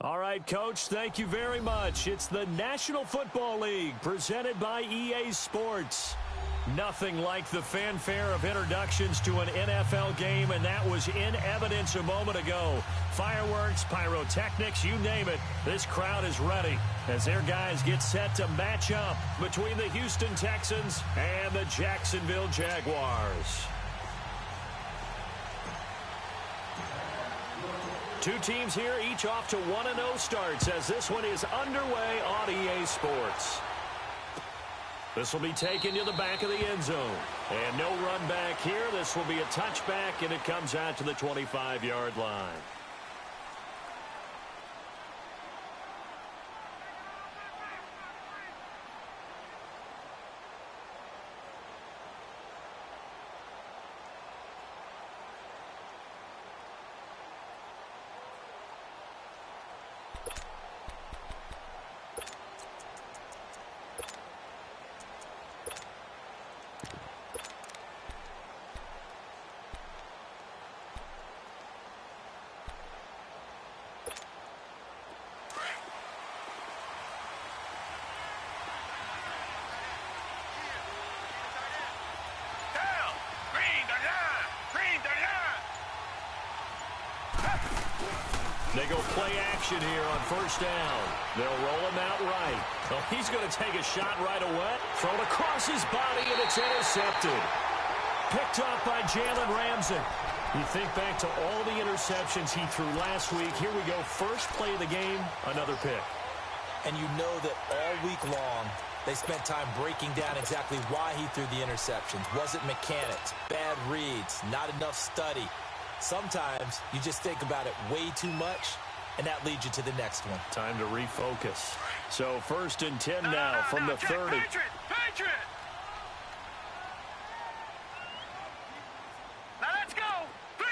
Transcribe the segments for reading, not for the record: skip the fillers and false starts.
All right, Coach, thank you very much. It's the National Football League presented by EA Sports. Nothing like the fanfare of introductions to an NFL game, and that was in evidence a moment ago. Fireworks, pyrotechnics, you name it. This crowd is ready as their guys get set to match up between the Houston Texans and the Jacksonville Jaguars. Two teams here, each off to 1-0 starts as this one is underway on EA Sports. This will be taken to the back of the end zone. And no run back here. This will be a touchback, and it comes out to the 25-yard line. They go play action here on first down. They'll roll him out right. Oh, he's going to take a shot right away. Thrown across his body, and it's intercepted. Picked off by Jalen Ramsey. You think back to all the interceptions he threw last week. Here we go. First play of the game, another pick. And you know that all week long, they spent time breaking down exactly why he threw the interceptions. Was it mechanics, bad reads, not enough study? Sometimes you just think about it way too much, and that leads you to the next one. Time to refocus. So 1st and 10 now from the 30. Patriot! Now let's go! 3-19!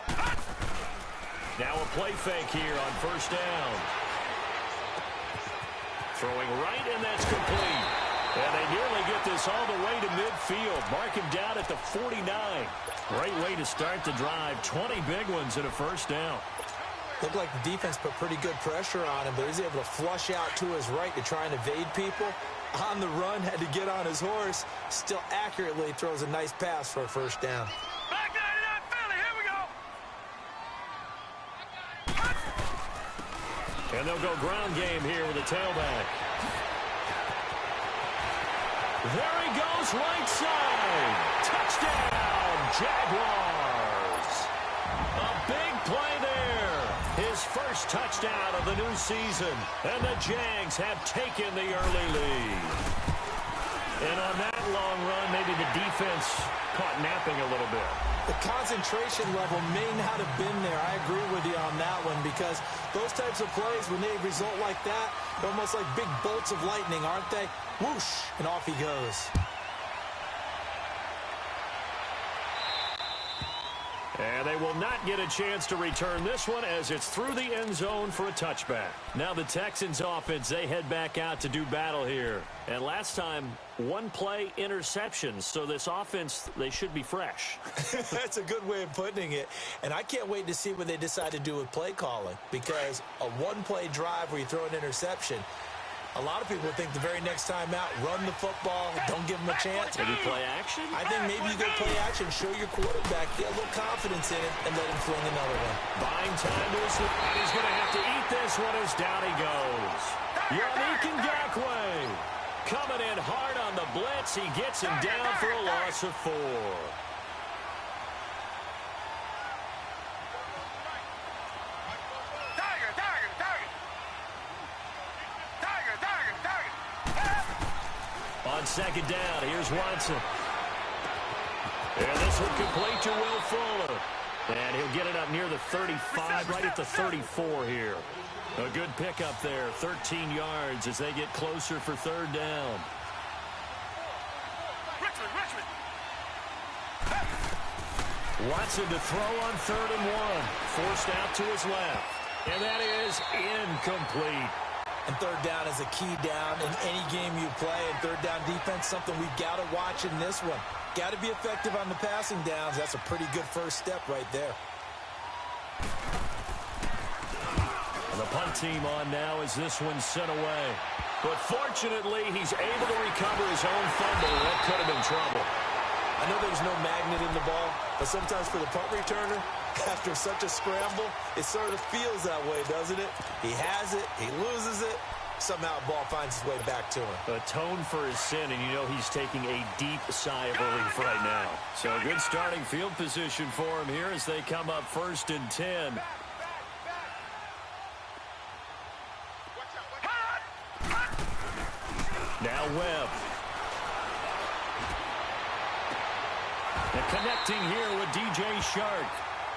3-19! Now a play fake here on first down. Throwing right, and that's complete. And they nearly get this all the way to midfield. Mark him down at the 49. Great way to start the drive. 20 big ones and a first down. Looked like the defense put pretty good pressure on him, but he was able to flush out to his right to try and evade people. On the run, had to get on his horse. Still accurately throws a nice pass for a first down. Back 99 Philly, here we go! And they'll go ground game here with a tailback. There he goes, right side. Touchdown, Jaguars. A big play there. His first touchdown of the new season. And the Jags have taken the early lead. And on that long run, maybe the defense caught napping a little bit. The concentration level may not have been there. I agree with you on that one because those types of plays, when they result like that, they're almost like big bolts of lightning, aren't they? Whoosh, and off he goes. And they will not get a chance to return this one as it's through the end zone for a touchback. Now the Texans offense, they head back out to do battle here. And last time, one play interceptions. So this offense, they should be fresh. That's a good way of putting it. And I can't wait to see what they decide to do with play calling. Because a one-play drive where you throw an interception, a lot of people think the very next time out, run the football, don't give them a chance. Maybe play action? I think maybe you go play action, show your quarterback, get a little confidence in it, and let him fling another one. Buying time to his left. He's going to have to eat this one as down he goes. Yannick Ngakoue coming in hard on the blitz. He gets him down for a loss of 4. On second down, here's Watson. And this one complete to Will Fuller. And he'll get it up near the 35, right at the 34 here. A good pickup there, 13 yards as they get closer for third down. Richmond. Watson to throw on 3rd and 1. Forced out to his left. And that is incomplete. And third down is a key down in any game you play. And third down defense, something we've got to watch in this one. Got to be effective on the passing downs. That's a pretty good first step right there. The punt team on now as this one's sent away. But fortunately, he's able to recover his own fumble. That could have been trouble. I know there's no magnet in the ball, but sometimes for the punt returner, after such a scramble, it sort of feels that way, doesn't it? He has it, he loses it, somehow the ball finds its way back to him. Atone for his sin, and you know he's taking a deep sigh of relief right now. So a good starting field position for him here as they come up 1st and 10. Now Webb. And connecting here with DJ Shark.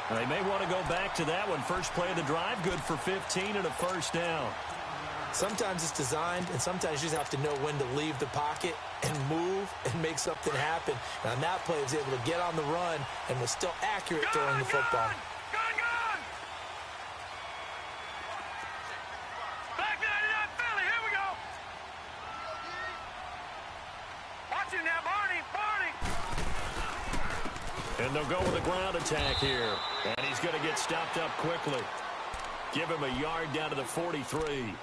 And they may want to go back to that one. First play of the drive, good for 15 and a first down. Sometimes it's designed, and sometimes you just have to know when to leave the pocket and move and make something happen. And on that play, he was able to get on the run and was still accurate throwing the football. Gun! Back 99 Philly, here we go! Watch it now, Barney! And they'll go with a ground attack here. And he's going to get stopped up quickly. Give him a yard down to the 43.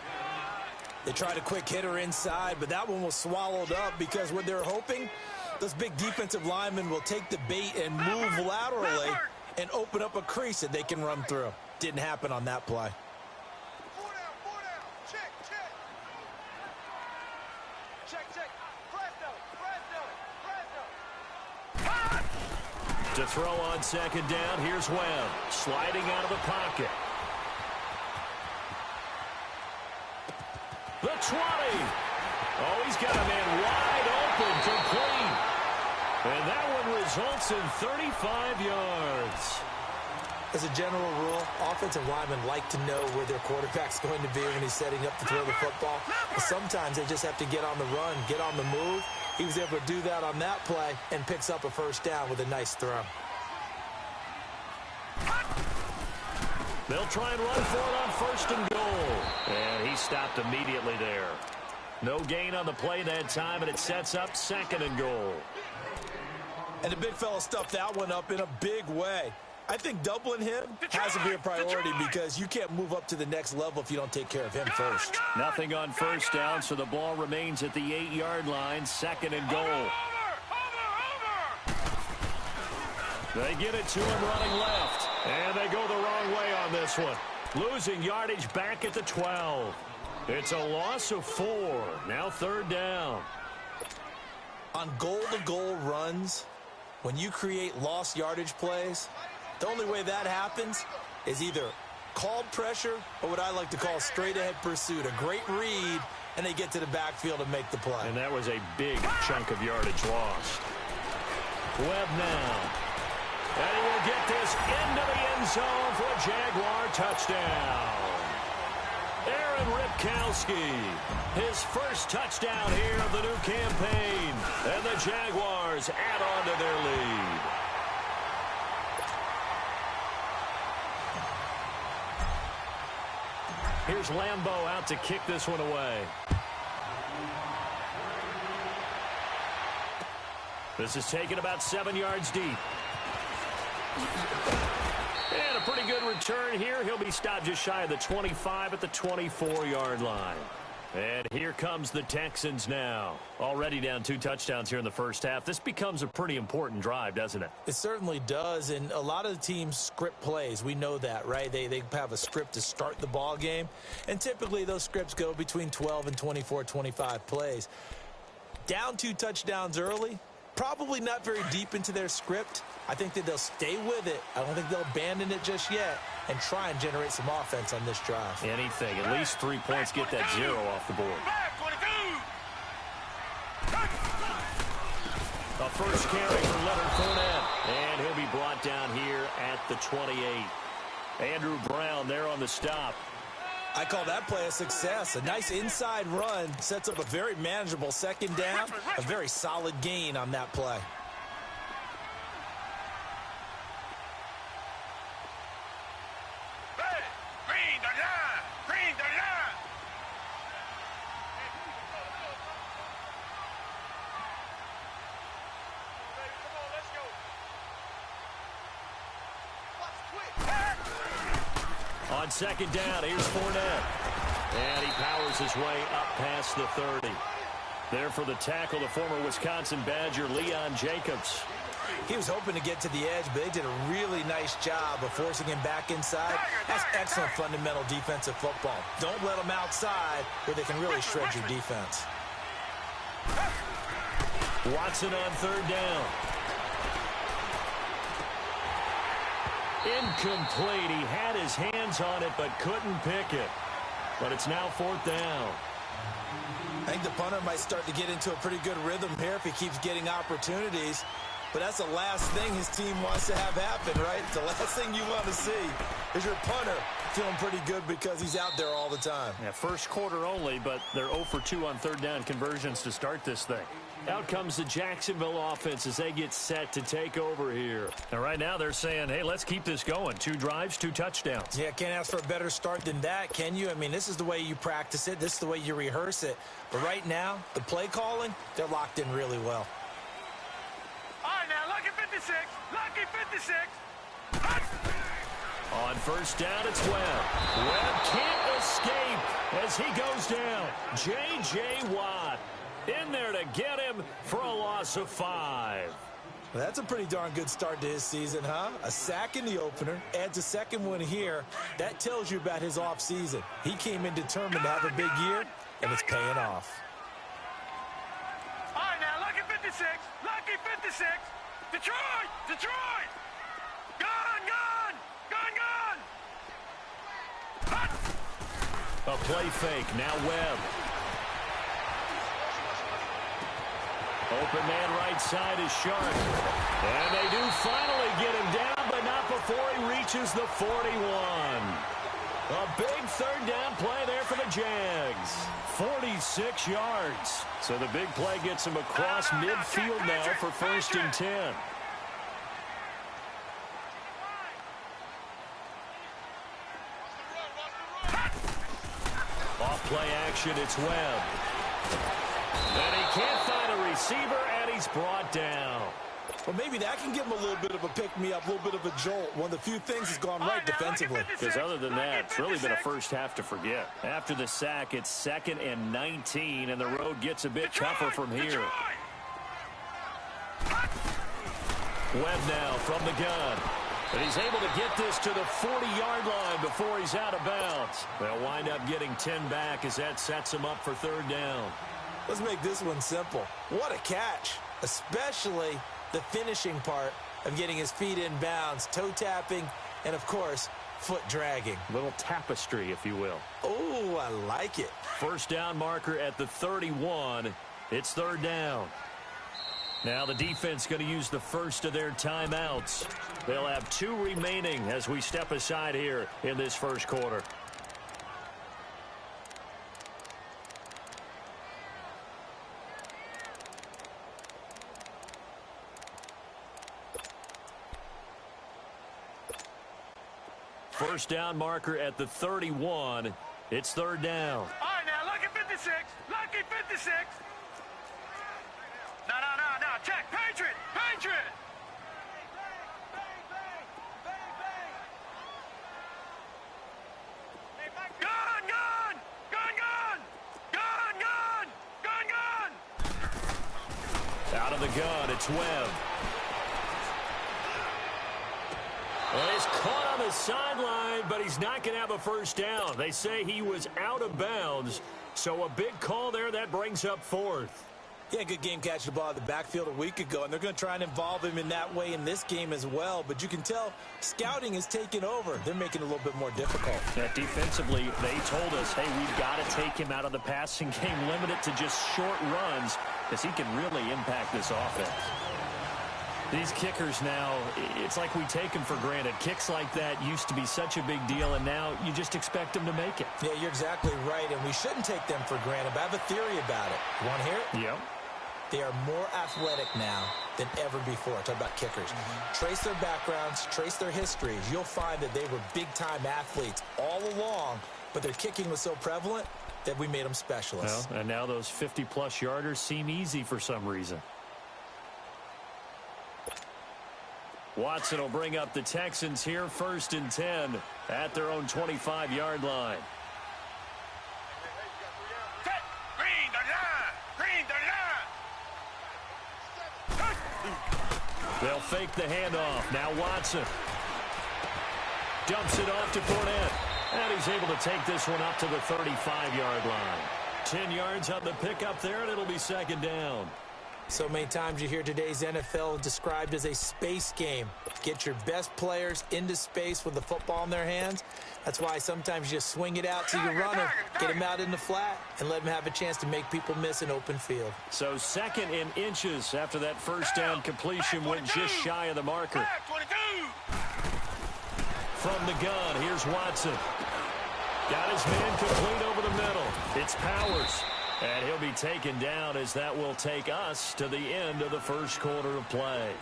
They tried a quick hitter inside, but that one was swallowed up because what they're hoping, those big defensive linemen will take the bait and move laterally and open up a crease that they can run through. Didn't happen on that play. 4 down. Check. Press. To throw on second down, here's Webb. Sliding out of the pocket. The 20. Oh, he's got a man wide open, complete. And that one results in 35 yards. As a general rule, offensive linemen like to know where their quarterback's going to be when he's setting up to throw the football. But sometimes they just have to get on the run, get on the move. He was able to do that on that play and picks up a first down with a nice throw. They'll try and run for it on 1st and goal. And he stopped immediately there. No gain on the play that time, and it sets up 2nd and goal. And the big fella stuffed that one up in a big way. I think doubling him has to be a priority because you can't move up to the next level if you don't take care of him first. Nothing on 1st down, so the ball remains at the 8-yard line, 2nd and goal. Over! They get it to him running left. And they go the wrong way on this one. Losing yardage back at the 12. It's a loss of 4. Now 3rd down. On goal-to-goal runs, when you create lost yardage plays, the only way that happens is either called pressure or what I like to call straight-ahead pursuit. A great read, and they get to the backfield and make the play. And that was a big chunk of yardage lost. Webb now. And he will get this into the end zone for a Jaguar touchdown. Aaron Ripkowski, his first touchdown here of the new campaign. And the Jaguars add on to their lead. Here's Lambeau out to kick this one away. This is taken about 7 yards deep. And a pretty good return here. He'll be stopped just shy of the 25 at the 24-yard line. And here comes the Texans now. Already down 2 touchdowns here in the first half. This becomes a pretty important drive, doesn't it? It certainly does, and a lot of the teams script plays. We know that, right? They have a script to start the ball game, and typically those scripts go between 12 and 24, 25 plays. Down 2 touchdowns early, probably not very deep into their script. I think that they'll stay with it. I don't think they'll abandon it just yet and try and generate some offense on this drive. Anything. At least 3 points, get that 0 off the board. A first carry for Leonard Fournette. And he'll be brought down here at the 28. Andrew Brown there on the stop. I call that play a success. A nice inside run sets up a very manageable second down. A very solid gain on that play. Green, the line. Come on, let's go. On second down, here's Fournette. And he powers his way up past the 30. There for the tackle, the former Wisconsin Badger, Leon Jacobs. He was hoping to get to the edge, but they did a really nice job of forcing him back inside. That's excellent fundamental defensive football. Don't let them outside where they can really shred your defense. Watson on third down. Incomplete. He had his hands on it but couldn't pick it. But it's now fourth down. I think the punter might start to get into a pretty good rhythm here if he keeps getting opportunities. But that's the last thing his team wants to have happen, right? The last thing you want to see is your punter feeling pretty good because he's out there all the time. Yeah, first quarter only, but they're 0 for 2 on third down conversions to start this thing. Out comes the Jacksonville offense as they get set to take over here. And right now they're saying, hey, let's keep this going. 2 drives, 2 touchdowns. Yeah, can't ask for a better start than that, can you? I mean, this is the way you practice it. This is the way you rehearse it. But right now, the play calling, they're locked in really well. All right, now, lucky 56. Lucky 56. On first down, it's Webb. Webb can't escape as he goes down. J.J. Watt in there to get him for a loss of 5. Well, that's a pretty darn good start to his season, huh? A sack in the opener, adds a second one here. That tells you about his offseason. He came in determined to have a big year, and it's paying off. All right, now, lucky 56. Lucky 56. Detroit! Detroit! Gone, gone! Gone, gone! A play fake. Now Webb. Open man right side is Sharp. And they do finally get him down, but not before he reaches the 41. A big third down play there for the Jags. 46 yards. So the big play gets him across midfield now for first and 10. Off play action, it's Webb. And he can't find a receiver, and he's brought down. Well, maybe that can give him a little bit of a pick-me-up, a little bit of a jolt. One of the few things that's gone right defensively. Because other than that, it's really been a first half to forget. After the sack, it's 2nd and 19, and the road gets a bit tougher from here. Webb now from the gun. And he's able to get this to the 40-yard line before he's out of bounds. They'll wind up getting 10 back as that sets him up for third down. Let's make this one simple. What a catch, especially the finishing part of getting his feet in bounds, toe tapping, and, of course, foot dragging. Little tapestry, if you will. Oh, I like it. First down marker at the 31. It's third down. Now the defense going to use the first of their timeouts. They'll have 2 remaining as we step aside here in this first quarter. First down marker at the 31. It's third down. All right, now, lucky 56. Lucky 56. No. Check. Patriot. Patriot. Gone, gone. Gone, gone. Gone, gone. Gone, gone. Out of the gun, it's Webb. Well, he's caught on the sideline, but he's not going to have a first down. They say he was out of bounds, so a big call there that brings up 4th. Yeah, good game catching the ball in the backfield a week ago, and they're going to try and involve him in that way in this game as well. But you can tell scouting is taking over. They're making it a little bit more difficult. Defensively, they told us, hey, we've got to take him out of the passing game, limit it to just short runs, because he can really impact this offense. These kickers now, it's like we take them for granted. Kicks like that used to be such a big deal, and now you just expect them to make it. Yeah, you're exactly right, and we shouldn't take them for granted, but I have a theory about it. You want to hear it? Yep. They are more athletic now than ever before. Talk about kickers. Trace their backgrounds, trace their histories. You'll find that they were big-time athletes all along, but their kicking was so prevalent that we made them specialists. Well, and now those 50-plus yarders seem easy for some reason. Watson will bring up the Texans here, 1st and 10 at their own 25-yard line. Green the line! Green the line! They'll fake the handoff. Now Watson dumps it off to Fournette. And he's able to take this one up to the 35-yard line. 10 yards on the pickup there, and it'll be 2nd down. So many times you hear today's NFL described as a space game. Get your best players into space with the football in their hands. That's why sometimes you just swing it out to your runner, get him out in the flat, and let him have a chance to make people miss an open field. So 2nd in inches after that 1st down completion went just shy of the marker. From the gun, here's Watson. Got his man complete over the middle. It's Powers. And he'll be taken down as that will take us to the end of the 1st quarter of play.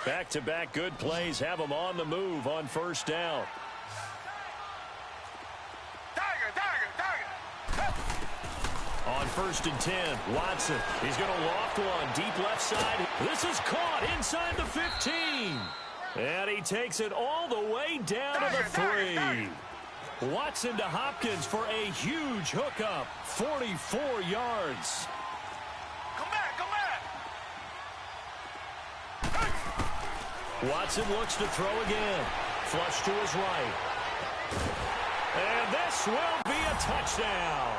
Back-to-back good plays have them on the move on 1st down. On 1st and 10, Watson. He's going to loft one deep left side. This is caught inside the 15. And he takes it all the way down to the 3. Watson to Hopkins for a huge hookup. 44 yards. Come back! Watson looks to throw again. Flush to his right. And this will be a touchdown.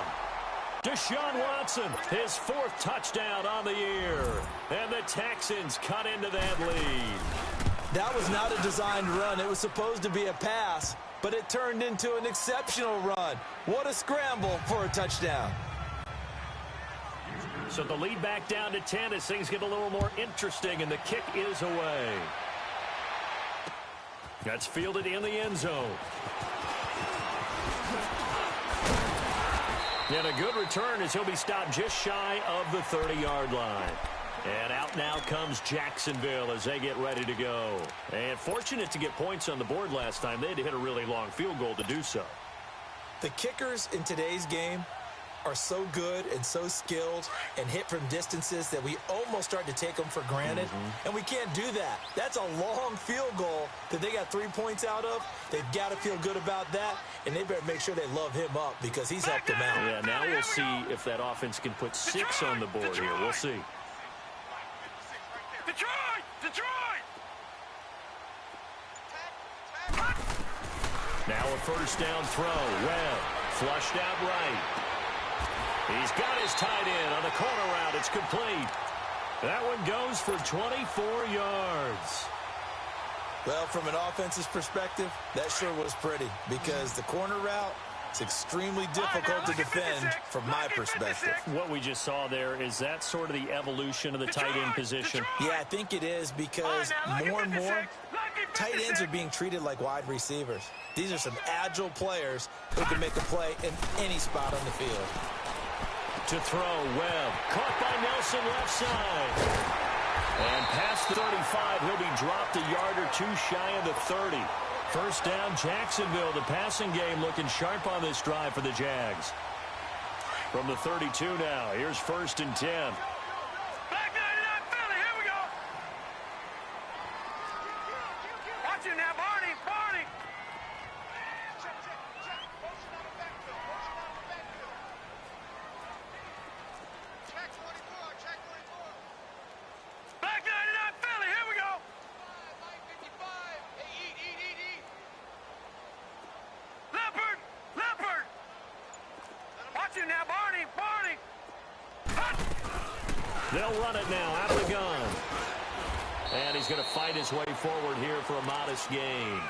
Deshaun Watson, his 4th touchdown on the year. And the Texans cut into that lead. That was not a designed run. It was supposed to be a pass, but it turned into an exceptional run. What a scramble for a touchdown. So the lead back down to 10 as things get a little more interesting, and the kick is away. That's fielded in the end zone. And a good return as he'll be stopped just shy of the 30-yard line. And out now comes Jacksonville as they get ready to go. And fortunate to get points on the board last time. They had to hit a really long field goal to do so. The kickers in today's game are so good and so skilled and hit from distances that we almost start to take them for granted. And we can't do that. That's a long field goal that they got 3 points out of. They've got to feel good about that, and they better make sure they love him up because he's helped them out. Yeah, now we'll see if that offense can put 6 on the board here. We'll see. Detroit! Now a 1st down throw. Webb flushed out right. He's got his tight end on the corner route. It's complete. That one goes for 24 yards. Well, from an offense's perspective, that sure was pretty because the corner route is extremely difficult to defend from my perspective. What we just saw there, is that sort of the evolution of the tight end position? Yeah, I think it is because more and more tight ends are being treated like wide receivers. These are some agile players who can make a play in any spot on the field. To throw, Webb. Caught by Nelson left side. And past the 35, he'll be dropped a yard or 2 shy of the 30. 1st down, Jacksonville. The passing game looking sharp on this drive for the Jags. From the 32 now, here's 1st and 10. Back 99 Philly, here we go! Watch it now, Barney! Back 99 Philly, here we go! Leopard! Watch it now, Barney! They'll run it now out of the gun. And he's going to fight his way forward here for a modest gain.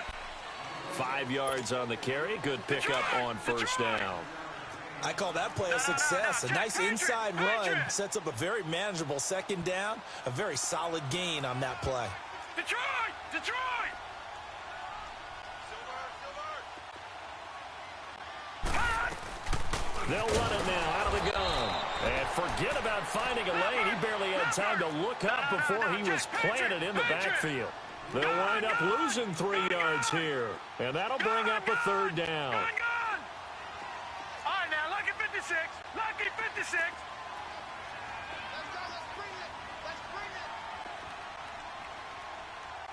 5 yards on the carry. Good pickup on 1st down. I call that play a success. A nice inside run sets up a very manageable 2nd down. A very solid gain on that play. Detroit! They'll run it now out of the gun. And forget about finding a lane. He barely had time to look up before he was planted in the backfield. They'll wind up losing 3 yards here. And that'll bring up a 3rd down. All right, now. to 6. Let's bring it.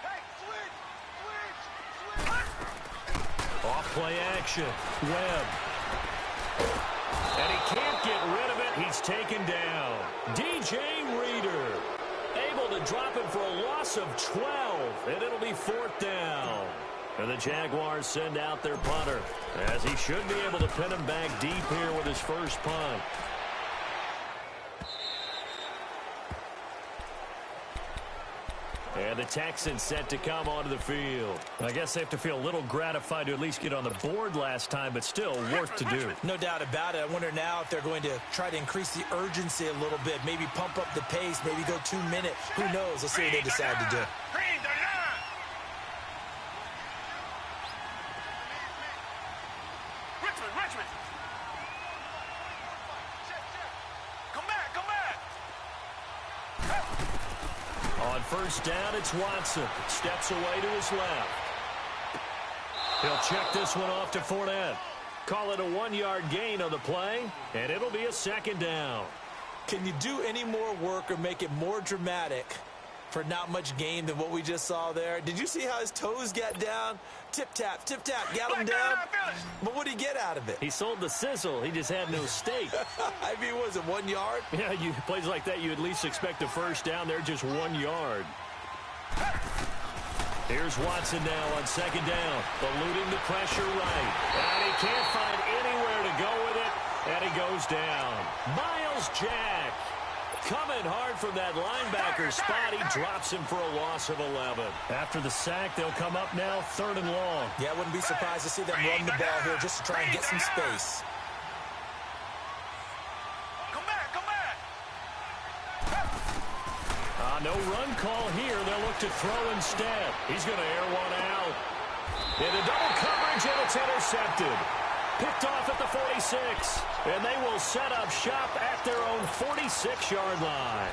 Hey, switch. Off play action. Webb. And he can't get rid of it. He's taken down. DJ Reader able to drop him for a loss of 12. And it'll be 4th down. And the Jaguars send out their punter, as he should be able to pin him back deep here with his first punt. And the Texans set to come onto the field. I guess they have to feel a little gratified to at least get on the board last time, but still work to do. No doubt about it. I wonder now if they're going to try to increase the urgency a little bit, maybe pump up the pace, maybe go 2 minute. Who knows? Let's see what they decide to do. Richmond. Come back. On first down, it's Watson. Steps away to his left. He'll check this one off to Fournette. Call it a 1-yard gain on the play, and it'll be a 2nd down. Can you do any more work or make it more dramatic for not much gain than what we just saw there? Did you see how his toes got down? Tip-tap, got him down. But what did he get out of it? He sold the sizzle. He just had no steak. I mean, was it 1 yard? Yeah, plays like that, you at least expect a first down. They're just 1 yard. Here's Watson now on 2nd down, eluding the pressure right. And he can't find anywhere to go with it, and he goes down. Miles Jack coming hard from that linebacker spot. He drops him for a loss of 11. After the sack, they'll come up now 3rd and long. Yeah, I wouldn't be surprised to see them run the ball here just to try and get some space. Come back. No run call here. They'll look to throw instead. He's going to air one out. Into double coverage, and it's intercepted. Picked off at the 46. And they will set up shop at their own 46-yard line.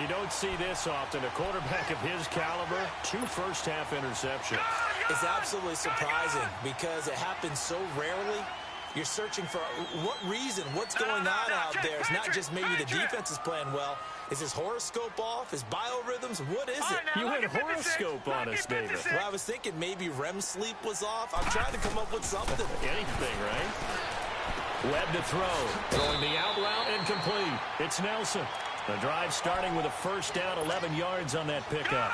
You don't see this often. A quarterback of his caliber, 2 first-half interceptions. It's absolutely surprising because it happens so rarely. You're searching for what reason, what's going on out there. It's not just maybe the defense is playing well. Is his horoscope off? His biorhythms? What is it? You went horoscope on us, David. Well, I was thinking maybe REM sleep was off. I'm trying to come up with something. Anything, right? Webb to throw. Throwing the out route incomplete. It's Nelson. The drive starting with a first down, 11 yards on that pickup.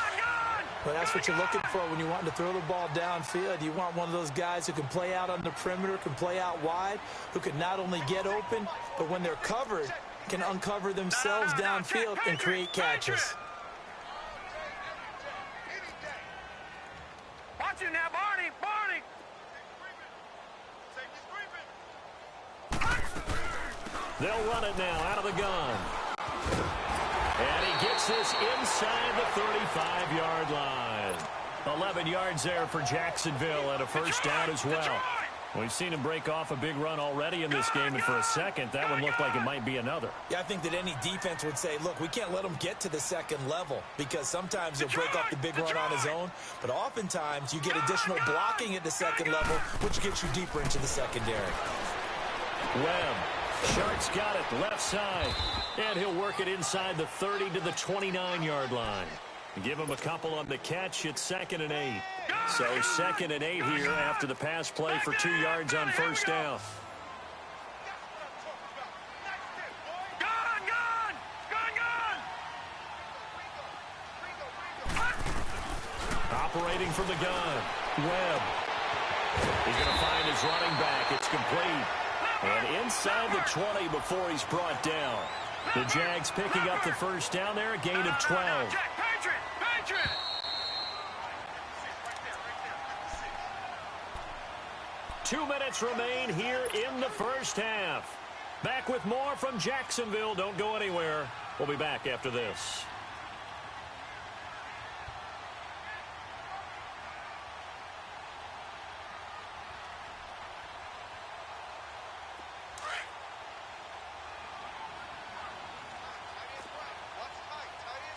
Well, that's what you're looking for when you want to throw the ball downfield. You want one of those guys who can play out on the perimeter, can play out wide, who can not only get open, but when they're covered, can uncover themselves downfield and create catches. Watch it now, Barney. They'll run it now out of the gun. And he gets this inside the 35-yard line. 11 yards there for Jacksonville and a first down as well. We've seen him break off a big run already in this game, and for a second, that one looked like it might be another. Yeah, I think that any defense would say, look, we can't let him get to the second level because sometimes he'll break off the big run on his own, but oftentimes you get additional blocking at the second level, which gets you deeper into the secondary. Webb. Shark's got it left side, and he'll work it inside the 30 to the 29-yard line. Give him a couple on the catch. It's 2nd and 8. So 2nd and 8 here after the pass play for 2 yards on first down. Operating from the gun, Webb. He's going to find his running back. It's complete. And inside the 20 before he's brought down. The Jags picking up the first down there, a gain of 12. 2 minutes remain here in the first half. Back with more from Jacksonville. Don't go anywhere. We'll be back after this.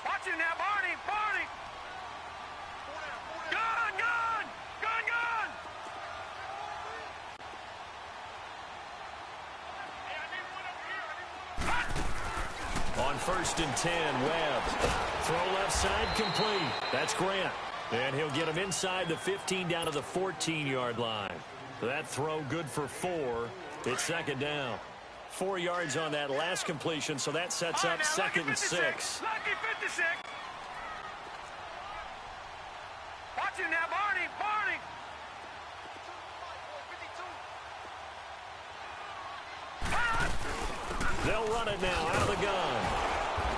Watch it now, Barney. Gun. Hey, I need one over here. first and 10. Webb. Throw left side complete. That's Grant. And he'll get him inside the 15 down to the 14-yard line. That throw good for 4. It's second down. 4 yards on that last completion, so that sets up second and 6. Lucky 56. Watch him now, Barney. Barney. They'll run it now out of the gun.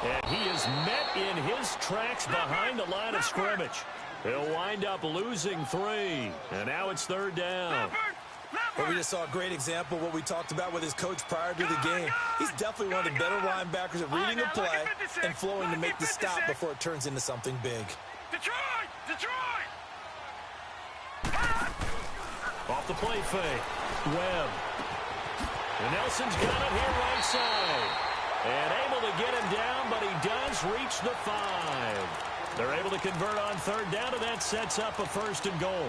And he is met in his tracks behind the line of scrimmage. He'll wind up losing 3. And now it's third down. Well, we just saw a great example of what we talked about with his coach prior to the game. He's definitely one of the better linebackers at reading a play and flowing to make the stop before it turns into something big. Detroit! Detroit! Off the play fake. Webb. And Nelson's got it here right side. And able to get him down, but he does reach the 5. They're able to convert on third down, and that sets up a first and goal.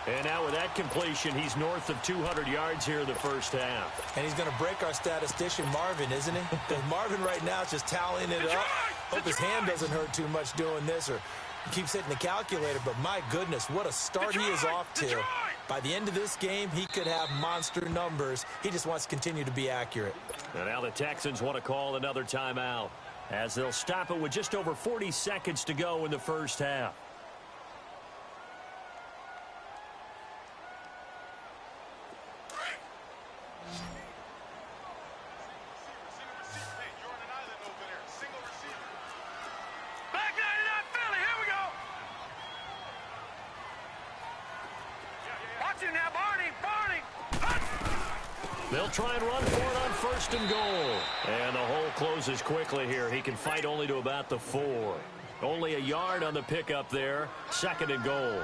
And now with that completion, he's north of 200 yards here in the first half. And he's going to break our statistician, Marvin, isn't he? Because Marvin right now is just tallying it up. Hope his hand doesn't hurt too much doing this, or he keeps hitting the calculator. But my goodness, what a start he is off to. By the end of this game, he could have monster numbers. He just wants to continue to be accurate. And now the Texans want to call another timeout, as they'll stop it with just over 40 seconds to go in the first half. They'll try and run for it on first and goal. And the hole closes quickly here. He can fight only to about the 4. Only a yard on the pickup there. Second and goal.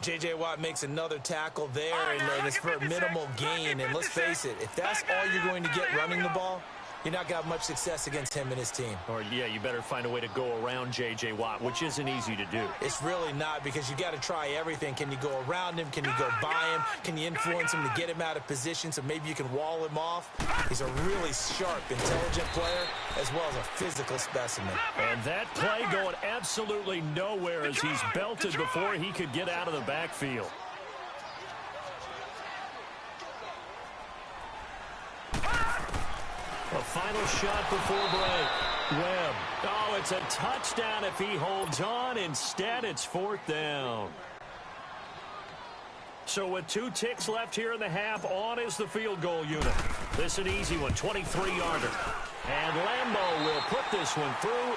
J.J. Watt makes another tackle there, and it's for a minimal gain. And let's face it, if that's all you're going to get running the ball, you're not going to have much success against him and his team. Or, yeah, you better find a way to go around J.J. Watt, which isn't easy to do. It's really not, because you got to try everything. Can you go around him? Can you go by him? Can you influence him to get him out of position so maybe you can wall him off? He's a really sharp, intelligent player, as well as a physical specimen. And that play going absolutely nowhere as he's belted before he could get out of the backfield. A final shot before break. Webb. Oh, it's a touchdown if he holds on. Instead, it's fourth down. So with 2 ticks left here in the half, on is the field goal unit. This is an easy one, 23-yarder. And Lambeau will put this one through.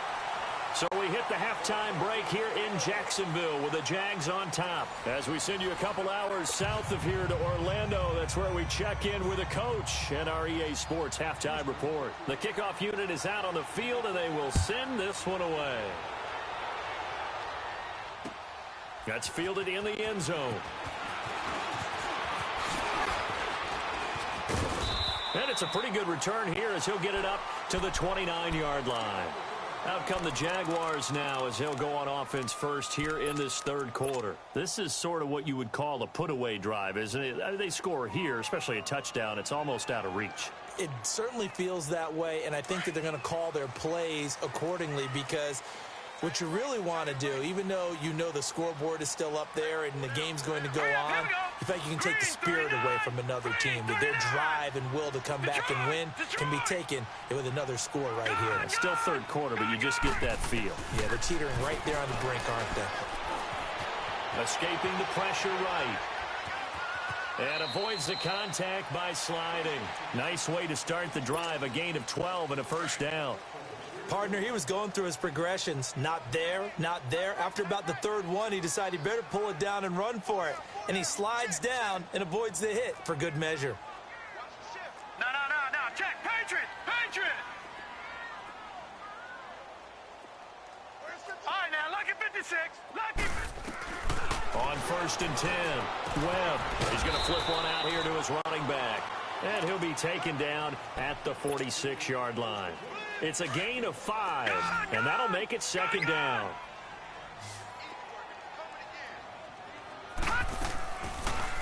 So we hit the halftime break here in Jacksonville with the Jags on top. As we send you a couple hours south of here to Orlando, that's where we check in with a coach and our EA Sports halftime report. The kickoff unit is out on the field, and they will send this one away. That's fielded in the end zone. And it's a pretty good return here as he'll get it up to the 29-yard line. Out come the Jaguars now as he'll go on offense first here in this third quarter. This is sort of what you would call a put-away drive, isn't it? They score here, especially a touchdown. It's almost out of reach. It certainly feels that way, and I think that they're going to call their plays accordingly, because what you really want to do, even though you know the scoreboard is still up there and the game's going to go on, you think you can take the spirit away from another team. That their drive and will to come back and win can be taken with another score right here. It's still third quarter, but you just get that feel. Yeah, they're teetering right there on the brink, aren't they? Escaping the pressure right. And avoids the contact by sliding. Nice way to start the drive. A gain of 12 and a first down. Partner, he was going through his progressions. Not there, not there. After about the third one, he decided he better pull it down and run for it. And he slides down and avoids the hit for good measure. No. Check. Patriot. All right, now, lucky 56. Lucky. On first and 10, Webb. He's going to flip one out here to his running back. And he'll be taken down at the 46-yard line. It's a gain of 5, and that'll make it second down.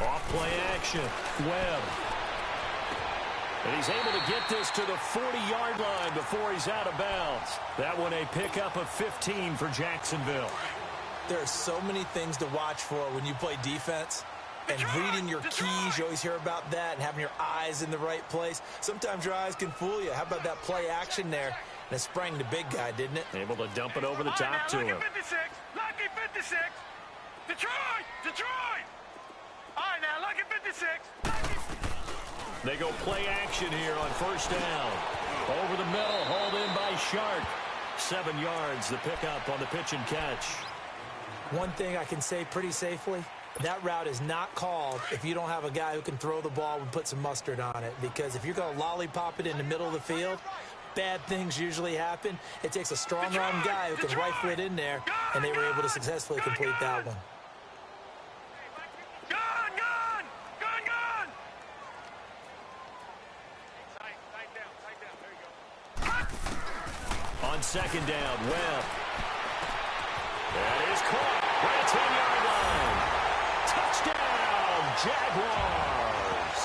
Off play action. Webb. And he's able to get this to the 40-yard line before he's out of bounds. That one a pickup of 15 for Jacksonville. There are so many things to watch for when you play defense. And reading your keys, you always hear about that, and having your eyes in the right place. Sometimes your eyes can fool you. How about that play action there? And it sprang the big guy, didn't it? Able to dump it over the top to him. Lucky 56. Detroit! Detroit! All right, now, lucky 56. They go play action here on first down. Over the middle, hauled in by Shark. 7 yards, the pickup on the pitch and catch. One thing I can say pretty safely, that route is not called if you don't have a guy who can throw the ball and put some mustard on it. Because if you're going to lollipop it in the middle of the field, bad things usually happen. It takes a strong-arm guy who can rifle it in there, and they were able to successfully complete that one. On second down, Webb. That is caught. Right 10-yard line. Touchdown, Jaguars.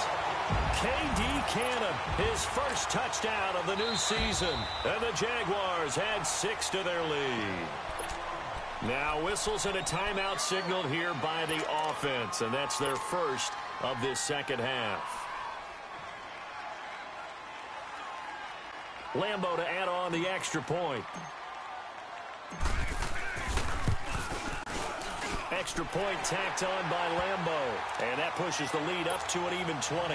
K.D. Cannon, his first touchdown of the new season. And the Jaguars add 6 to their lead. Now whistles and a timeout signaled here by the offense, and that's their first of this second half. Lambo to add on the extra point. Extra point tacked on by Lambo. And that pushes the lead up to an even 20.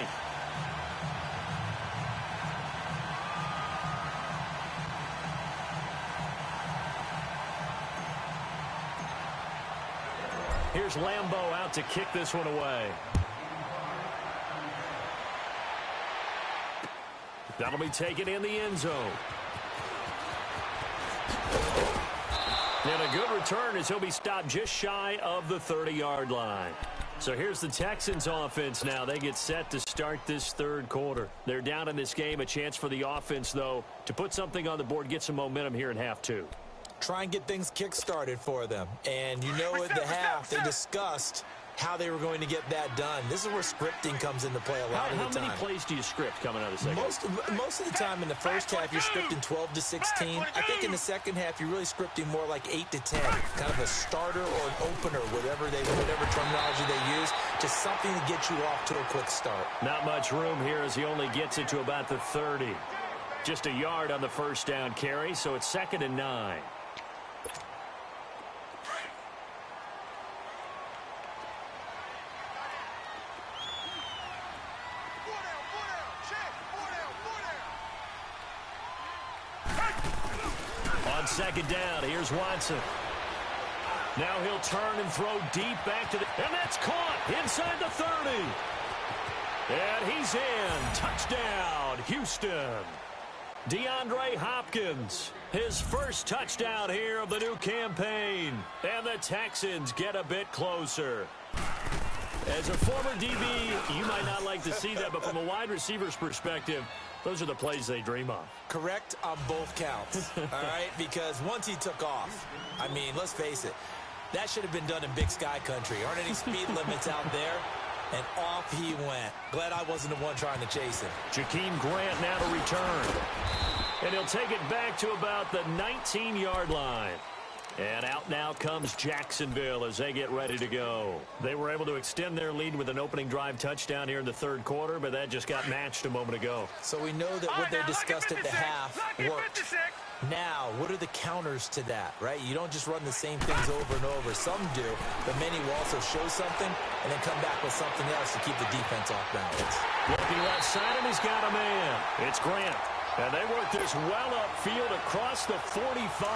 Here's Lambo out to kick this one away. That'll be taken in the end zone. And a good return as he'll be stopped just shy of the 30-yard line. So here's the Texans offense now. They get set to start this third quarter. They're down in this game. A chance for the offense, though, to put something on the board, get some momentum here in half two. Try and get things kick-started for them. And you know at the half, they discussed how they were going to get that done. This is where scripting comes into play a lot of the time. How many plays do you script coming out of the second half? Most of the time in the first half, you're scripting 12 to 16. I think in the second half, you're really scripting more like 8 to 10. Kind of a starter or an opener, whatever terminology they use, just something to get you off to a quick start. Not much room here as he only gets it to about the 30. Just a yard on the first down carry, so it's 2nd and 9. On second down, here's Watson. Now he'll turn and throw deep back to the... And that's caught inside the 30. And he's in. Touchdown, Houston. DeAndre Hopkins, his first touchdown here of the new campaign. And the Texans get a bit closer. As a former DB, you might not like to see that, but from a wide receiver's perspective, those are the plays they dream of. Correct on both counts, all right? Because once he took off, I mean, let's face it, that should have been done in Big Sky Country. Aren't any speed limits out there? And off he went. Glad I wasn't the one trying to chase him. Jakeem Grant now to return. And he'll take it back to about the 19-yard line. And out now comes Jacksonville as they get ready to go. They were able to extend their lead with an opening drive touchdown here in the third quarter, but that just got matched a moment ago. So we know that what they discussed at the half worked. Now, what are the counters to that, right? You don't just run the same things over and over. Some do, but many will also show something and then come back with something else to keep the defense off balance. Looking left side, and he's got a man. It's Grant. And they work this well upfield across the 45.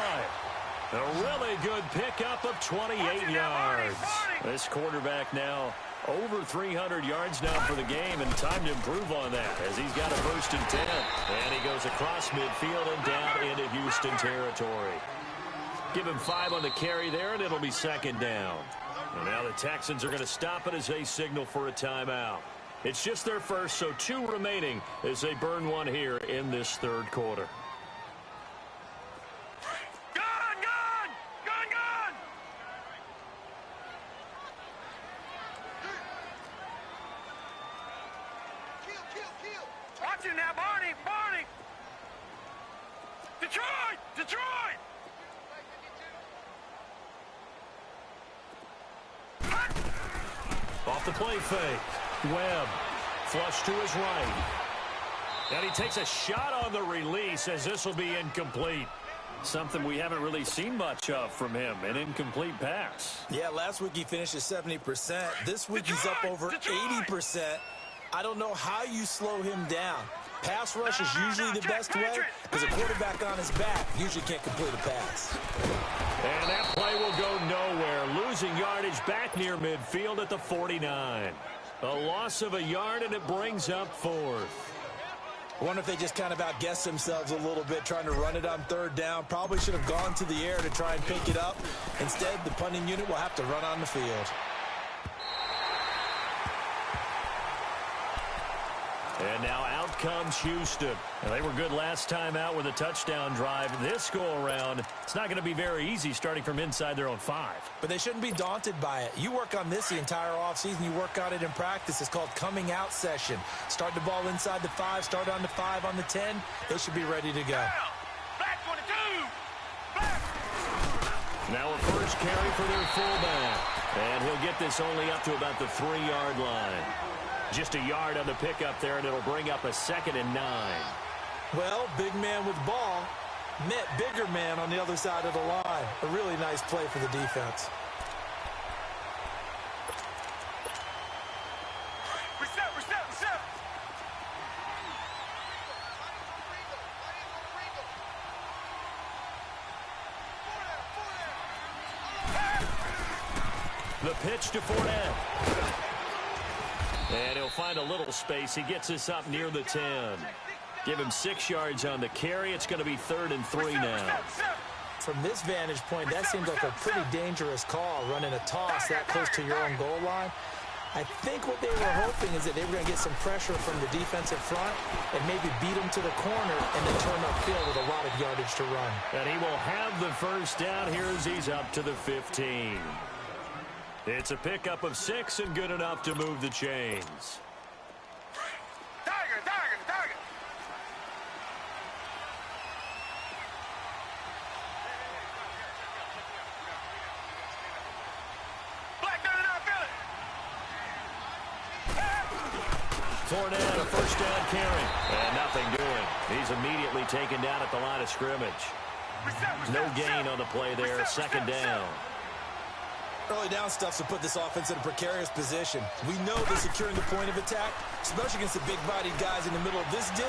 A really good pickup of 28 yards. This quarterback now over 300 yards now for the game, and time to improve on that as he's got a 1st and 10. And he goes across midfield and down into Houston territory. Give him 5 on the carry there, and it'll be 2nd down. And now the Texans are going to stop it as they signal for a timeout. It's just their first, so 2 remaining as they burn one here in this third quarter. Watch it now, Barney! Barney! Detroit! Detroit! Off the play fake. Webb. Flush to his right. And he takes a shot on the release as this will be incomplete. Something we haven't really seen much of from him, an incomplete pass. Yeah, last week he finished at 70%. This week he's up over 80%. I don't know how you slow him down. Pass rush is usually the best way because a quarterback on his back usually can't complete a pass. And that play will go nowhere. Losing yardage back near midfield at the 49. A loss of a yard, and it brings up fourth. I wonder if they just kind of outguessed themselves a little bit trying to run it on third down. Probably should have gone to the air to try and pick it up. Instead, the punting unit will have to run on the field. And now out comes Houston. And they were good last time out with a touchdown drive. This go-around, it's not going to be very easy starting from inside their own 5. But they shouldn't be daunted by it. You work on this the entire offseason. You work on it in practice. It's called coming out session. Start the ball inside the 5, start on the 5, on the 10. They should be ready to go. Black 22! Black! Now a first carry for their fullback. And he'll get this only up to about the 3-yard line. Just a yard on the pickup there, and it'll bring up a 2nd and 9. Well, big man with ball met bigger man on the other side of the line. A really nice play for the defense. Reset, reset, reset! The pitch to Fournette. And he'll find a little space. He gets us up near the 10. Give him 6 yards on the carry. It's going to be 3rd and 3 now. From this vantage point, that seems like a pretty dangerous call, running a toss that close to your own goal line. I think what they were hoping is that they were going to get some pressure from the defensive front and maybe beat them to the corner and then turn upfield with a lot of yardage to run. And he will have the first down here as he's up to the 15. It's a pickup of 6 and good enough to move the chains. Tiger, tiger, tiger! Black 39, Fournette, a first down carry. And nothing doing. He's immediately taken down at the line of scrimmage. No gain on the play there. 2nd down. Early down stuff to put this offense in a precarious position. We know that securing the point of attack, especially against the big-bodied guys in the middle of this D,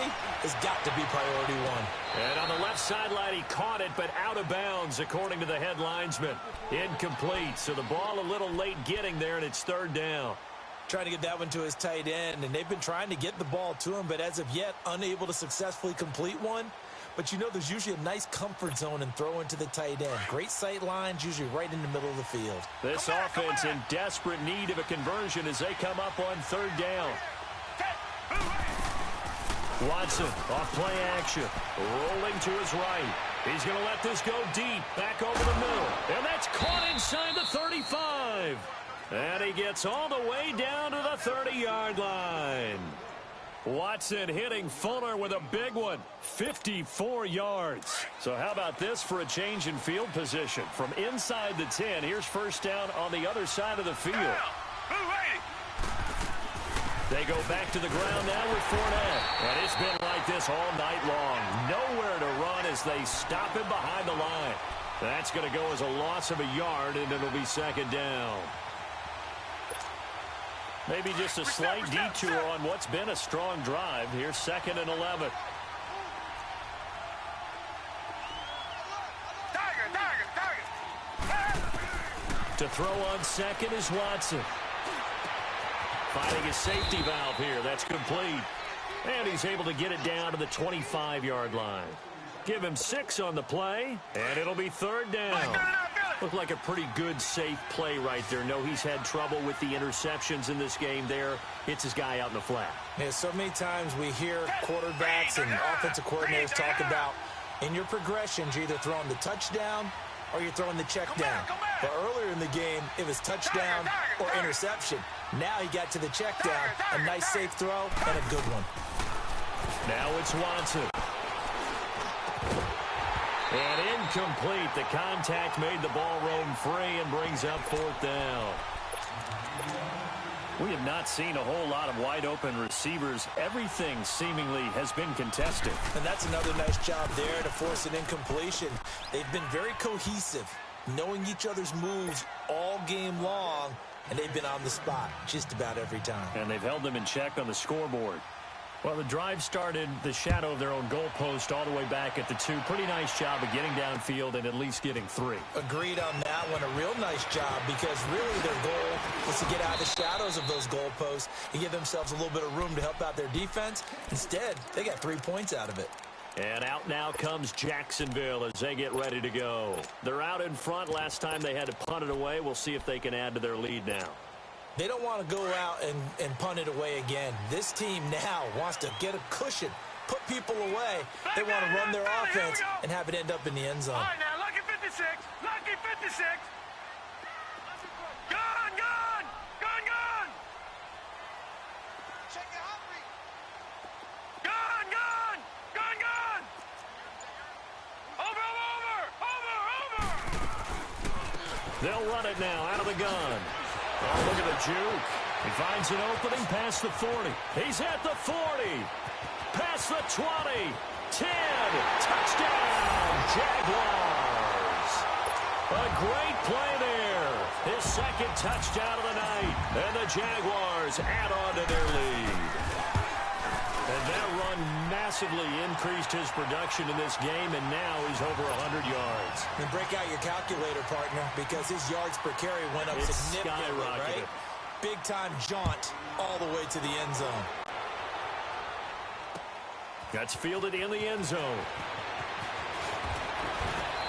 has got to be priority 1. And on the left sideline, he caught it, but out of bounds, according to the head linesman. Incomplete, so the ball a little late getting there, and it's 3rd down. Trying to get that one to his tight end, and they've been trying to get the ball to him, but as of yet, unable to successfully complete one. But you know there's usually a nice comfort zone and throw into the tight end. Great sight lines, usually right in the middle of the field. This offense in desperate need of a conversion as they come up on 3rd down. Watson off play action. Rolling to his right. He's going to let this go deep. Back over the middle. And that's caught inside the 35. And he gets all the way down to the 30-yard line. Watson hitting Fuller with a big one, 54 yards. So how about this for a change in field position? From inside the 10, here's first down on the other side of the field. They go back to the ground now with Fournette. And it's been like this all night long. Nowhere to run as they stop him behind the line. That's going to go as a loss of a yard, and it'll be 2nd down. Maybe just a slight detour on what's been a strong drive. Here's 2nd and 11. To throw on 2nd is Watson. Finding his safety valve here. That's complete. And he's able to get it down to the 25-yard line. Give him 6 on the play, and it'll be 3rd down. Looked like a pretty good, safe play right there. No, he's had trouble with the interceptions in this game there. Hits his guy out in the flat. Yeah, so many times we hear quarterbacks and offensive coordinators talk about in your progressions, you're either throwing the touchdown or you're throwing the check down. But earlier in the game, it was touchdown or interception. Now he got to the check down, a nice safe throw, and a good one. Now it's Watson. And incomplete. The contact made the ball roam free and brings up fourth down. We have not seen a whole lot of wide-open receivers. Everything seemingly has been contested. And that's another nice job there to force an incompletion. They've been very cohesive, knowing each other's moves all game long, and they've been on the spot just about every time. And they've held them in check on the scoreboard. Well, the drive started the shadow of their own goalpost all the way back at the 2. Pretty nice job of getting downfield and at least getting 3. Agreed on that one. A real nice job because really their goal was to get out of the shadows of those goalposts and give themselves a little bit of room to help out their defense. Instead, they got 3 points out of it. And out now comes Jacksonville as they get ready to go. They're out in front. Last time they had to punt it away. We'll see if they can add to their lead now. They don't want to go out and punt it away again. This team now wants to get a cushion, put people away. They want to run their offense and have it end up in the end zone. All right, now, lucky 56. Lucky 56. Gone, gone. Gone, gone. Check it out, Reed. Gone, gone. Gone, gone. Over, over, over, over. They'll run it now out of the gun. Oh, look at the juke. He finds an opening past the 40. He's at the 40. Past the 20. 10. Touchdown, Jaguars. A great play there. His second touchdown of the night. And the Jaguars add on to their lead. And that run massively increased his production in this game, and now he's over 100 yards. And break out your calculator, partner, because his yards per carry went up significantly, right? Big-time jaunt all the way to the end zone. That's fielded in the end zone.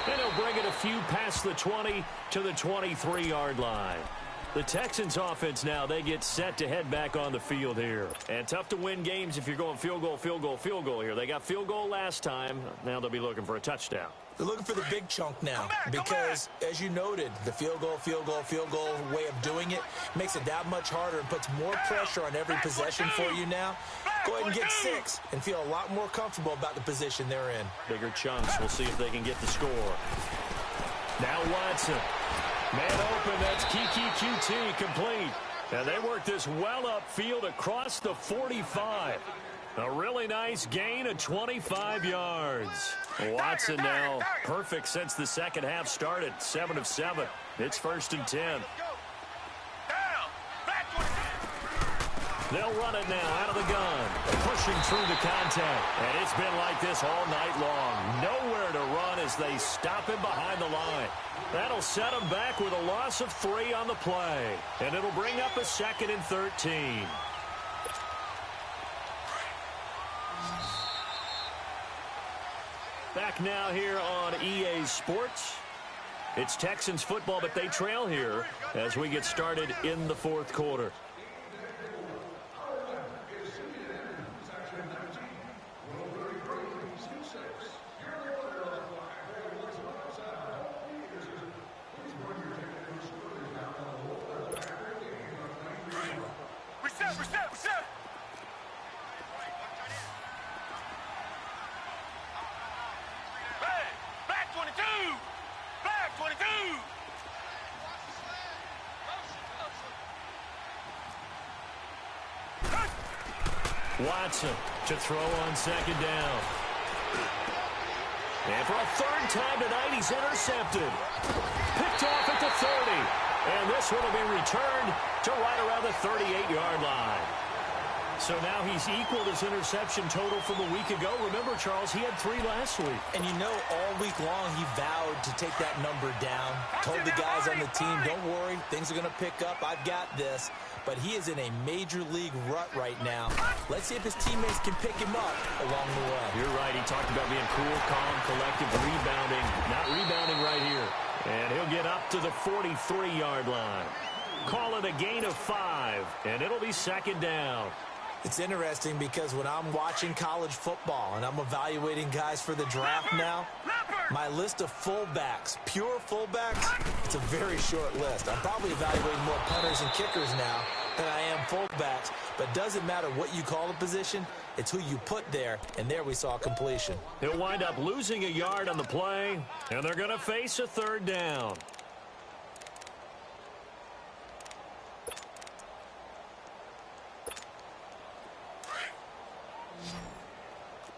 And he'll bring it a few past the 20 to the 23-yard line. The Texans offense now, they get set to head back on the field here. And tough to win games if you're going field goal, field goal, field goal here. They got field goal last time. Now they'll be looking for a touchdown. They're looking for the big chunk now because, as you noted, the field goal way of doing it makes it that much harder and puts more pressure on every possession for you now. Go ahead and get 6 and feel a lot more comfortable about the position they're in. Bigger chunks. We'll see if they can get the score. Now Watson. Man open, that's Kiki QT complete. And they work this well upfield across the 45. A really nice gain of 25 yards. Watson now perfect since the second half started. 7 of 7. It's 1st and 10. They'll run it now out of the gun. Pushing through the contact. And it's been like this all night long. Nowhere to run as they stop him behind the line. That'll set him back with a loss of 3 on the play. And it'll bring up a 2nd and 13. Back now here on EA Sports. It's Texans football, but they trail here as we get started in the 4th quarter. Watson to throw on 2nd down. And for a 3rd time tonight, he's intercepted. Picked off at the 30. And this one will be returned to right around the 38-yard line. So now he's equaled his interception total from a week ago. Remember, Charles, he had 3 last week. And you know, all week long he vowed to take that number down. Told the guys on the team, don't worry, things are going to pick up. I've got this. But he is in a major league rut right now. Let's see if his teammates can pick him up along the way. You're right. He talked about being cool, calm, collective, rebounding. Not rebounding right here. And he'll get up to the 43-yard line. Call it a gain of 5, and it'll be 2nd down. It's interesting because when I'm watching college football and I'm evaluating guys for the draft now, my list of fullbacks, pure fullbacks, it's a very short list. I'm probably evaluating more punters and kickers now than I am fullbacks, but doesn't matter what you call the position, It's who you put there, and there we saw a completion. He'll wind up losing a yard on the play, and they're going to face a third down.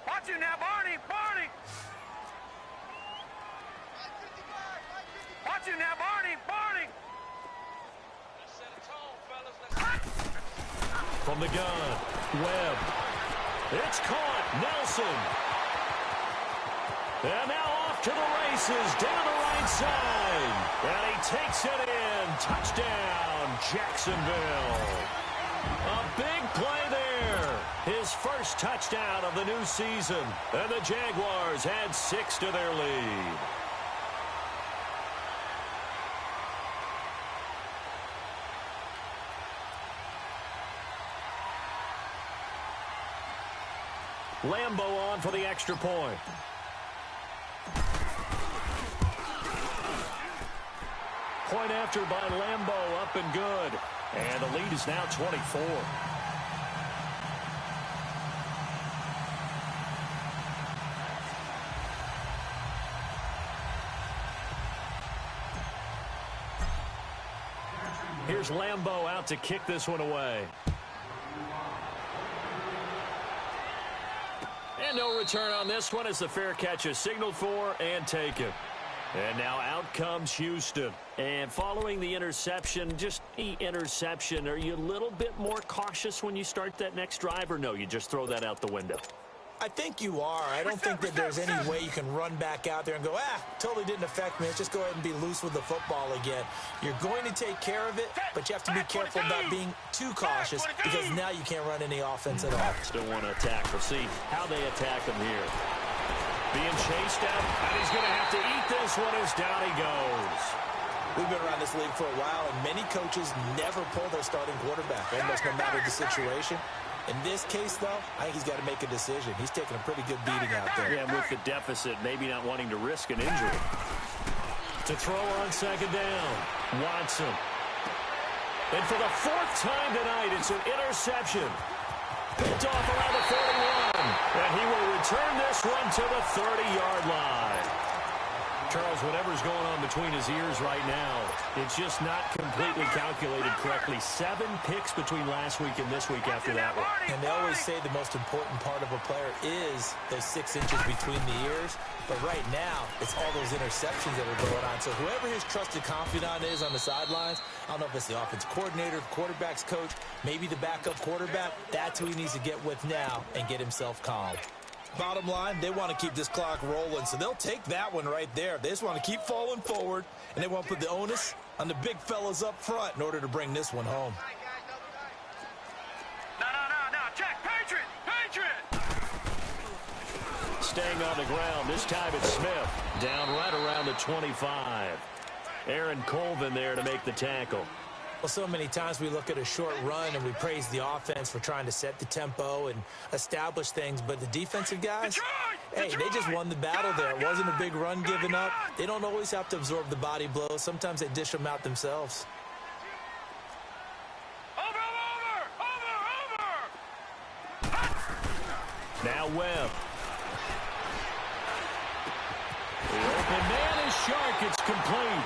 Watch you now, Barney! Barney! Watch you now, Barney! Barney! Let's set a tone, fellas. From the gun, Webb. It's caught. Nelson. And now off to the races down the right side. And he takes it in. Touchdown, Jacksonville. A big play there. His first touchdown of the new season. And the Jaguars add 6 to their lead. Lambo on for the extra point. Point after by Lambo, up and good. And the lead is now 24. Here's Lambo out to kick this one away. And no return on this one as the fair catch is signaled for and taken. And now out comes Houston. And following the interception, just the interception, are you a little bit more cautious when you start that next drive, or no, you just throw that out the window? I think you are. I don't think that there's any way you can run back out there and go, totally didn't affect me. Let's just go ahead and be loose with the football again. You're going to take care of it, but you have to be careful about being too cautious because now you can't run any offense at all. Still want to attack. We'll see how they attack him here. Being chased out, and he's going to have to eat this one as down he goes. We've been around this league for a while, and many coaches never pull their starting quarterback, almost no matter the situation. In this case, though, I think he's got to make a decision. He's taking a pretty good beating out there. Yeah, and with the deficit, maybe not wanting to risk an injury. To throw on second down, Watson. And for the 4th time tonight, it's an interception. Picked off around the 41. And he will return this one to the 30-yard line. Charles, whatever's going on between his ears right now, it's just not completely calculated correctly. 7 picks between last week and this week after that one. And they always say the most important part of a player is those 6 inches between the ears. But right now, it's all those interceptions that are going on. So whoever his trusted confidant is on the sidelines, I don't know if it's the offense coordinator, the quarterback's coach, maybe the backup quarterback, that's who he needs to get with now and get himself calm. Bottom line, they want to keep this clock rolling, so they'll take that one right there. They just want to keep falling forward, and they want to put the onus on the big fellas up front in order to bring this one home. No. Check. Patriot. Staying on the ground. This time it's Smith. Down right around the 25. Aaron Colvin there to make the tackle. Well, so many times we look at a short run and we praise the offense for trying to set the tempo and establish things, but the defensive guys, hey, they just won the battle there. It wasn't a big run given up. They don't always have to absorb the body blows. Sometimes they dish them out themselves. Over! Now Webb. The open man is Shark. It's complete.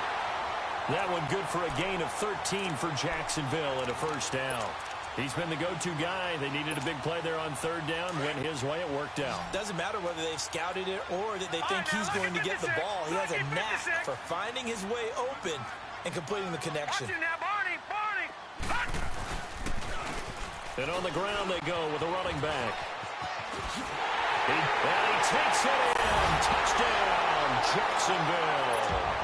That one good for a gain of 13 for Jacksonville and a first down. He's been the go-to guy. They needed a big play there on 3rd down. Went his way. It worked out. Doesn't matter whether they've scouted it or that they think he's going to get the ball. He has a knack for finding his way open and completing the connection. Watch you now, Barney. And on the ground they go with a running back. And he takes it in. Touchdown, Jacksonville.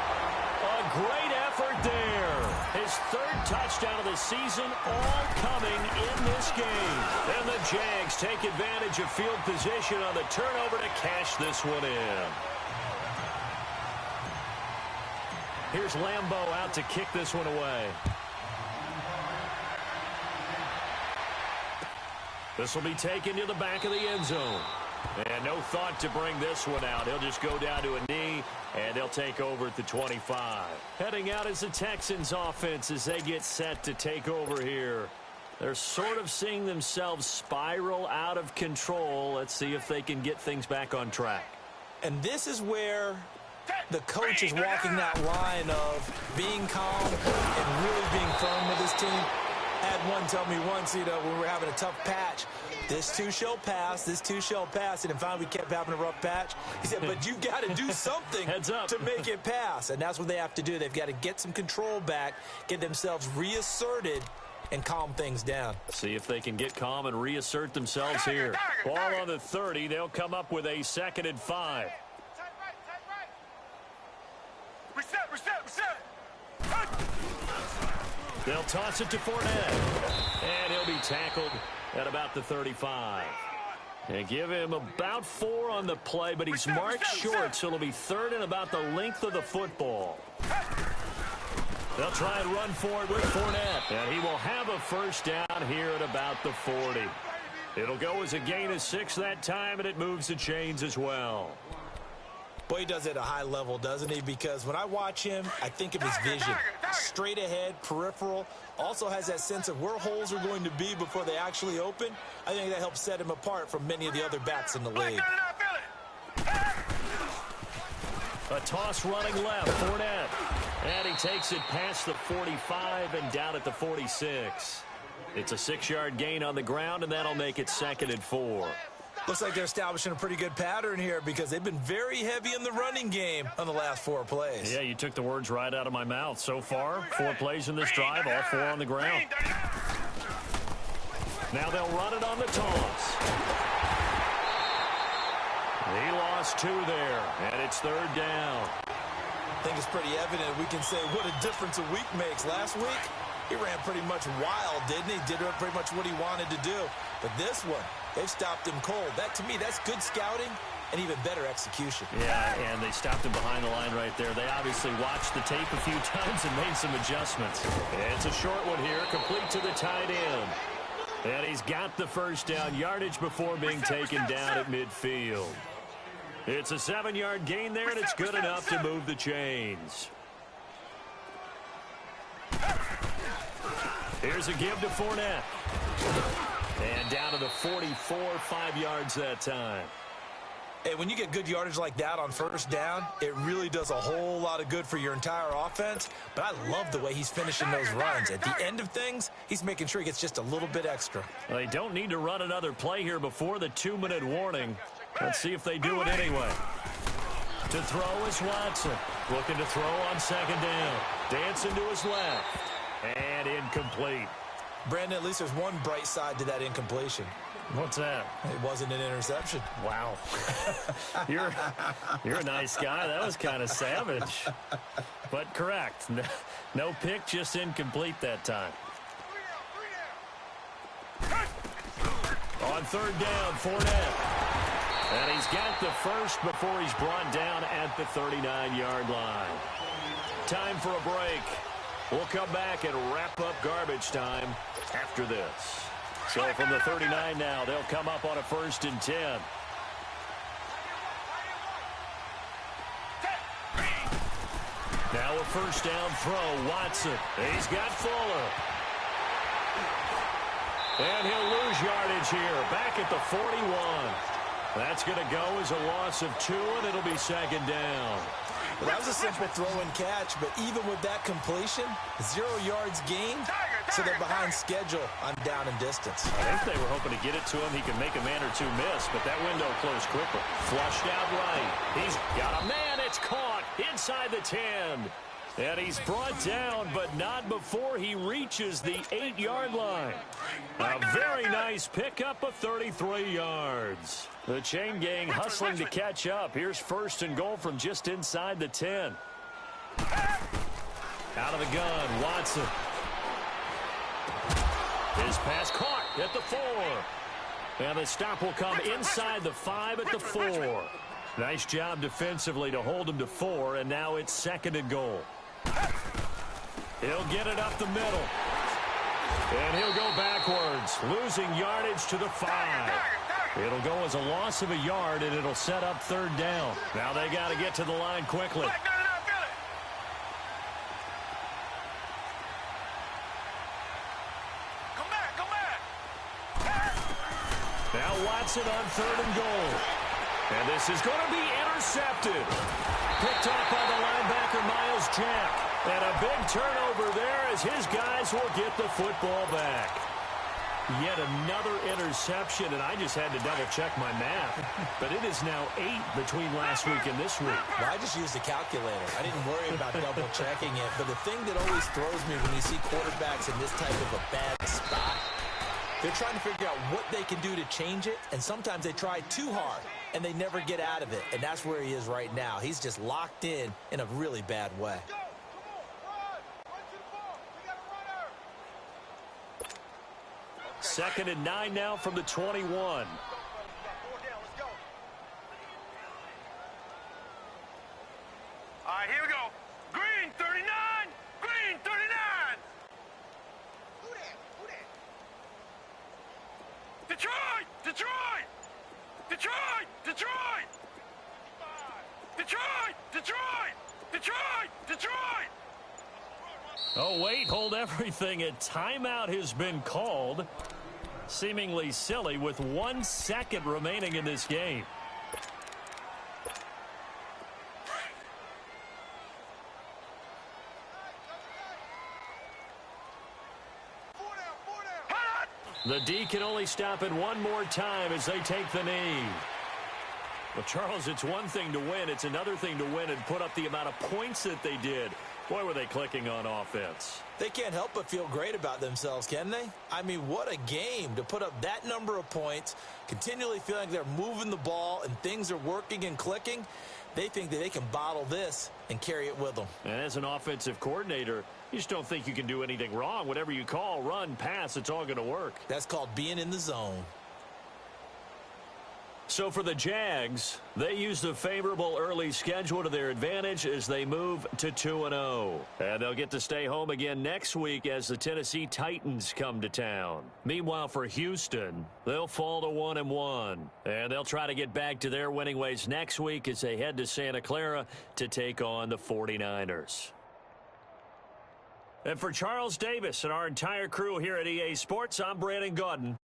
A great effort there. His 3rd touchdown of the season, all coming in this game. And the Jags take advantage of field position on the turnover to cash this one in. Here's Lambo out to kick this one away. This will be taken to the back of the end zone. And no thought to bring this one out. He'll just go down to a knee, and they'll take over at the 25. Heading out is the Texans offense as they get set to take over here. They're sort of seeing themselves spiral out of control. Let's see if they can get things back on track. And this is where the coach is walking that line of being calm and really being firm with his team. I had one tell me once, when we were having a tough patch, this too shall pass, this too shall pass. And finally, we kept having a rough patch. He said, but you've got to do something to make it pass. And that's what they have to do. They've got to get some control back, get themselves reasserted, and calm things down. See if they can get calm and reassert themselves here. Ball on the 30. They'll come up with a 2nd and 5. Reset. They'll toss it to Fournette. And he'll be tackled at about the 35. They give him about 4 on the play, but he's marked short, so it'll be 3rd and about the length of the football. They'll try and run for it with Fournette. And he will have a first down here at about the 40. It'll go as a gain of 6 that time, and it moves the chains as well. Boy, he does it at a high level, doesn't he? Because when I watch him, I think of his vision. Straight ahead, peripheral. Also has that sense of where holes are going to be before they actually open. I think that helps set him apart from many of the other backs in the league. A toss running left, Fournette. And he takes it past the 45 and down at the 46. It's a 6-yard gain on the ground, and that'll make it 2nd and 4. Looks like they're establishing a pretty good pattern here because they've been very heavy in the running game on the last 4 plays. Yeah, you took the words right out of my mouth. So far, 4 plays in this drive, all 4 on the ground. Now they'll run it on the toss. He lost 2 there, and it's 3rd down. I think it's pretty evident. We can say what a difference a week makes. Last week, he ran pretty much wild, didn't he? Did pretty much what he wanted to do. But this one, they've stopped him cold. That, to me, that's good scouting and even better execution. Yeah, and they stopped him behind the line right there. They obviously watched the tape a few times and made some adjustments. And it's a short one here, complete to the tight end. And he's got the first down, yardage before being taken down at midfield. It's a 7-yard gain there, and it's good enough to move the chains. Here's a give to Fournette. And down to the 44, 5 yards that time. Hey, when you get good yardage like that on first down, it really does a whole lot of good for your entire offense. But I love the way he's finishing those runs. At the end of things, he's making sure he gets just a little bit extra. Well, they don't need to run another play here before the 2-minute warning. Let's see if they do it anyway. To throw is Watson. Looking to throw on 2nd down. Dancing to his left. And incomplete. Brandon, at least there's one bright side to that incompletion. What's that? It wasn't an interception. Wow. You're a nice guy. That was kind of savage. But correct. No pick, just incomplete that time. On 3rd down, Fournette. And he's got the first before he's brought down at the 39-yard line. Time for a break. We'll come back and wrap up garbage time after this. So from the 39 now, they'll come up on a 1st and 10. Now a 1st down throw, Watson. He's got Fuller. And he'll lose yardage here, back at the 41. That's going to go as a loss of 2, and it'll be 2nd down. Well, that was a simple throw and catch, but even with that completion, 0 yards gained, so they're behind schedule on down and distance. I think they were hoping to get it to him. He could make a man or 2 miss, but that window closed quickly. Flushed out right. He's got a man. It's caught inside the 10. And he's brought down, but not before he reaches the 8-yard line. A very nice pickup of 33 yards. The chain gang hustling to catch up. Here's 1st and goal from just inside the 10. Out of the gun, Watson. His pass caught at the 4. And the stop will come inside the 5 at the 4. Nice job defensively to hold him to 4, and now it's 2nd and goal. He'll get it up the middle. And he'll go backwards, losing yardage to the 5. It'll go as a loss of a yard, and it'll set up 3rd down. Now they got to get to the line quickly. Come back. Now Watson on 3rd and goal. And this is going to be intercepted. Picked up by the linebacker, Miles Jack. And a big turnover there as his guys will get the football back. Yet another interception, and I just had to double-check my math. But it is now 8 between last week and this week. Well, I just used a calculator. I didn't worry about double-checking it. But the thing that always throws me when you see quarterbacks in this type of a bad spot, they're trying to figure out what they can do to change it, and sometimes they try too hard, and they never get out of it. And that's where he is right now. He's just locked in a really bad way. Second and 9 now from the 21. All right, here we go. Green 39. Green 39. Detroit! Detroit! Detroit! Detroit! Detroit! Detroit! Detroit! Detroit! Oh, wait, hold everything. A timeout has been called. Seemingly silly with 1 second remaining in this game. The D can only stop it one more time as they take the knee. Well, Charles, it's one thing to win. It's another thing to win and put up the amount of points that they did. Boy, were they clicking on offense. They can't help but feel great about themselves, can they? I mean, what a game to put up that number of points, continually feeling like they're moving the ball and things are working and clicking. They think that they can bottle this and carry it with them. And as an offensive coordinator, you just don't think you can do anything wrong. Whatever you call, run, pass, it's all going to work. That's called being in the zone. So for the Jags, they use the favorable early schedule to their advantage as they move to 2-0. And they'll get to stay home again next week as the Tennessee Titans come to town. Meanwhile, for Houston, they'll fall to 1-1. And they'll try to get back to their winning ways next week as they head to Santa Clara to take on the 49ers. And for Charles Davis and our entire crew here at EA Sports, I'm Brandon Gaudin.